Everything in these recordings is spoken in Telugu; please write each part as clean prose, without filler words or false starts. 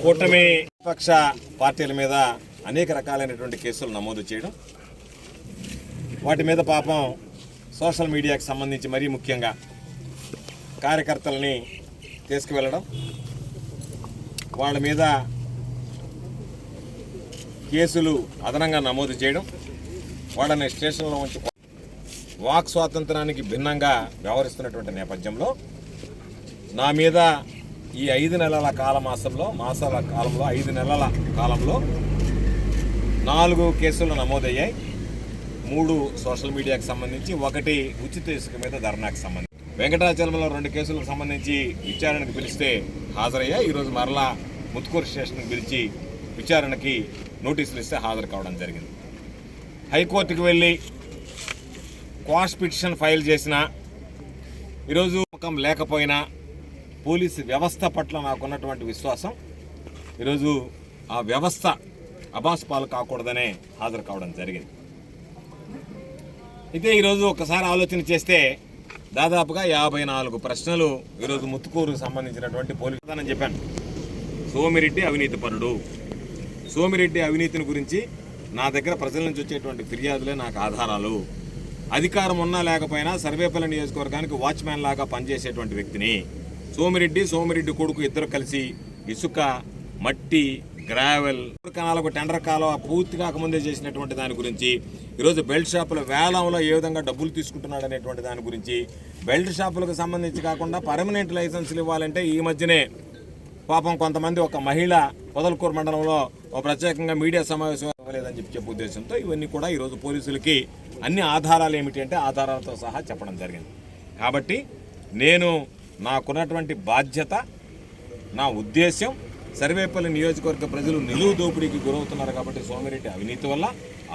కూటమి పక్ష పార్టీల మీద అనేక రకాలైనటువంటి కేసులు నమోదు చేయడం, వాటి మీద పాపం సోషల్ మీడియాకి సంబంధించి మరీ ముఖ్యంగా కార్యకర్తలని తీసుకువెళ్ళడం, వాళ్ళ మీద కేసులు అదనంగా నమోదు చేయడం, వాళ్ళని స్టేషన్లో ఉంచి వాక్ స్వాతంత్రానికి భిన్నంగా వ్యవహరిస్తున్నటువంటి నేపథ్యంలో నా మీద ఈ 5 నెలల కాలంలో 5 నెలల కాలంలో 4 కేసులు నమోదయ్యాయి. 3 సోషల్ మీడియాకి సంబంధించి, 1 ఉచిత ఇసుక మీద ధర్నాకి సంబంధించి. వెంకటాచలంలో 2 కేసులకు సంబంధించి విచారణకు పిలిస్తే హాజరయ్యాయి. ఈరోజు మరలా ముత్తుకూరు స్టేషన్కి పిలిచి విచారణకి నోటీసులు ఇస్తే హాజరు కావడం జరిగింది. హైకోర్టుకు వెళ్ళి క్వాష్ పిటిషన్ ఫైల్ చేసిన, ఈరోజు నమ్మకం లేకపోయినా పోలీసు వ్యవస్థ పట్ల నాకున్నటువంటి విశ్వాసం, ఈరోజు ఆ వ్యవస్థ అబాస్పాలు కాకూడదనే హాజరు కావడం జరిగింది. అయితే ఈరోజు ఒకసారి ఆలోచన చేస్తే దాదాపుగా 54 ప్రశ్నలు ఈరోజు ముత్తుకూరుకు సంబంధించినటువంటి పోలీసు అని చెప్పాను. సోమిరెడ్డి అవినీతిపరుడు, సోమిరెడ్డి అవినీతిని గురించి నా దగ్గర ప్రజల నుంచి వచ్చేటువంటి ఫిర్యాదులే నాకు ఆధారాలు. అధికారం ఉన్నా లేకపోయినా సర్వేపల్లి నియోజకవర్గానికి వాచ్మ్యాన్ లాగా పనిచేసేటువంటి వ్యక్తిని, సోమిరెడ్డి కొడుకు ఇద్దరు కలిసి ఇసుక, మట్టి, గ్రావెల్ కణాలకు టెండర్ కాలం పూర్తి కాకముందే చేసినటువంటి దాని గురించి, ఈరోజు బెల్ట్ షాపుల వేలంలో ఏ విధంగా డబ్బులు తీసుకుంటున్నాడు అనేటువంటి దాని గురించి, బెల్ట్ షాపులకు సంబంధించి కాకుండా పర్మనెంట్ లైసెన్సులు ఇవ్వాలంటే ఈ మధ్యనే పాపం కొంతమంది ఒక మహిళ పొదలకూరు మండలంలో ఒక ప్రత్యేకంగా మీడియా సమావేశం ఇవ్వలేదని చెప్పే ఉద్దేశంతో ఇవన్నీ కూడా ఈరోజు పోలీసులకి అన్ని ఆధారాలు ఏమిటి అంటే ఆధారాలతో సహా చెప్పడం జరిగింది. కాబట్టి నేను నాకున్నటువంటి బాధ్యత, నా ఉద్దేశం, సర్వేపల్లి నియోజకవర్గ ప్రజలు నిలువు దోపిడీకి గురవుతున్నారు కాబట్టి సోమిరెడ్డి అవినీతి వల్ల,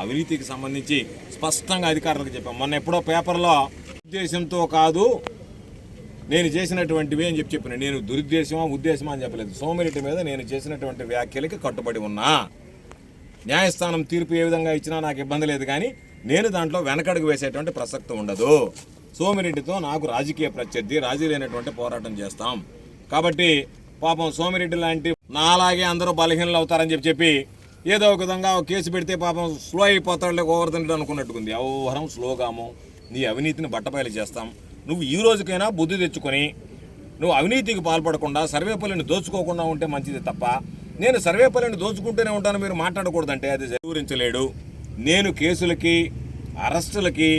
అవినీతికి సంబంధించి స్పష్టంగా అధికారులకు చెప్పాం. మొన్న ఎప్పుడో పేపర్లో ఉద్దేశంతో కాదు నేను చేసినటువంటివి అని చెప్పిన, నేను ఉద్దేశమా అని చెప్పలేదు. సోమిరెడ్డి మీద నేను చేసినటువంటి వ్యాఖ్యలకి కట్టుబడి ఉన్నా. న్యాయస్థానం తీర్పు ఏ విధంగా ఇచ్చినా నాకు ఇబ్బంది లేదు, కానీ నేను దాంట్లో వెనకడుగు వేసేటువంటి ప్రసక్తి ఉండదు. సోమిరెడ్డితో నాకు రాజకీయ ప్రత్యర్థి, రాజీ లేనటువంటి పోరాటం చేస్తాం. కాబట్టి పాపం సోమిరెడ్డి లాంటి నాలాగే అందరూ బలహీనలు అవుతారని చెప్పి ఏదో ఒక విధంగా కేసు పెడితే పాపం స్లో అయిపోతాడులే, ఓవర్దండి అనుకున్నట్టుకుంది. వ్యవహారం స్లోగాము, నీ అవినీతిని బట్టబయలు చేస్తాం. నువ్వు ఈ రోజుకైనా బుద్ధి తెచ్చుకొని నువ్వు అవినీతికి పాల్పడకుండా సర్వేపల్లిని దోచుకోకుండా ఉంటే మంచిది తప్ప, నేను సర్వేపల్లిని దోచుకుంటూనే ఉంటాను మీరు మాట్లాడకూడదంటే అది వివరించలేడు. నేను కేసులకి, అరెస్టులకి,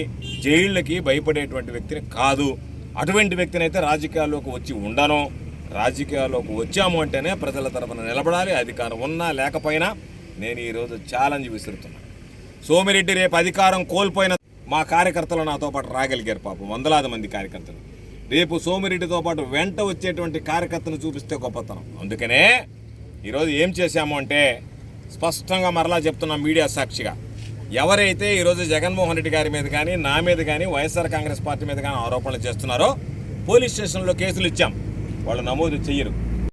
జైళ్ళకి భయపడేటువంటి వ్యక్తిని కాదు. అటువంటి వ్యక్తిని అయితే రాజకీయాల్లోకి వచ్చి ఉండను. రాజకీయాల్లోకి వచ్చాము అంటేనే ప్రజల తరఫున నిలబడాలి. అధికారం ఉన్నా లేకపోయినా నేను ఈరోజు ఛాలెంజ్ విసురుతున్నాను. సోమిరెడ్డి రేపు అధికారం కోల్పోయిన మా కార్యకర్తలు నాతో పాటు రాగలిగారు, పాపం వందలాది మంది కార్యకర్తలు. రేపు సోమిరెడ్డితో పాటు వెంట వచ్చేటువంటి కార్యకర్తను చూపిస్తే గొప్పతనం. అందుకనే ఈరోజు ఏం చేశాము అంటే స్పష్టంగా మరలా చెప్తున్నాం మీడియా సాక్షిగా, ఎవరైతే ఈరోజు జగన్మోహన్ రెడ్డి గారి మీద కానీ, నా మీద కానీ, వైఎస్ఆర్ కాంగ్రెస్ పార్టీ మీద కానీ ఆరోపణలు చేస్తున్నారో పోలీస్ స్టేషన్లో కేసులు ఇచ్చాం. వాళ్ళు నమోదు చెయ్యరు.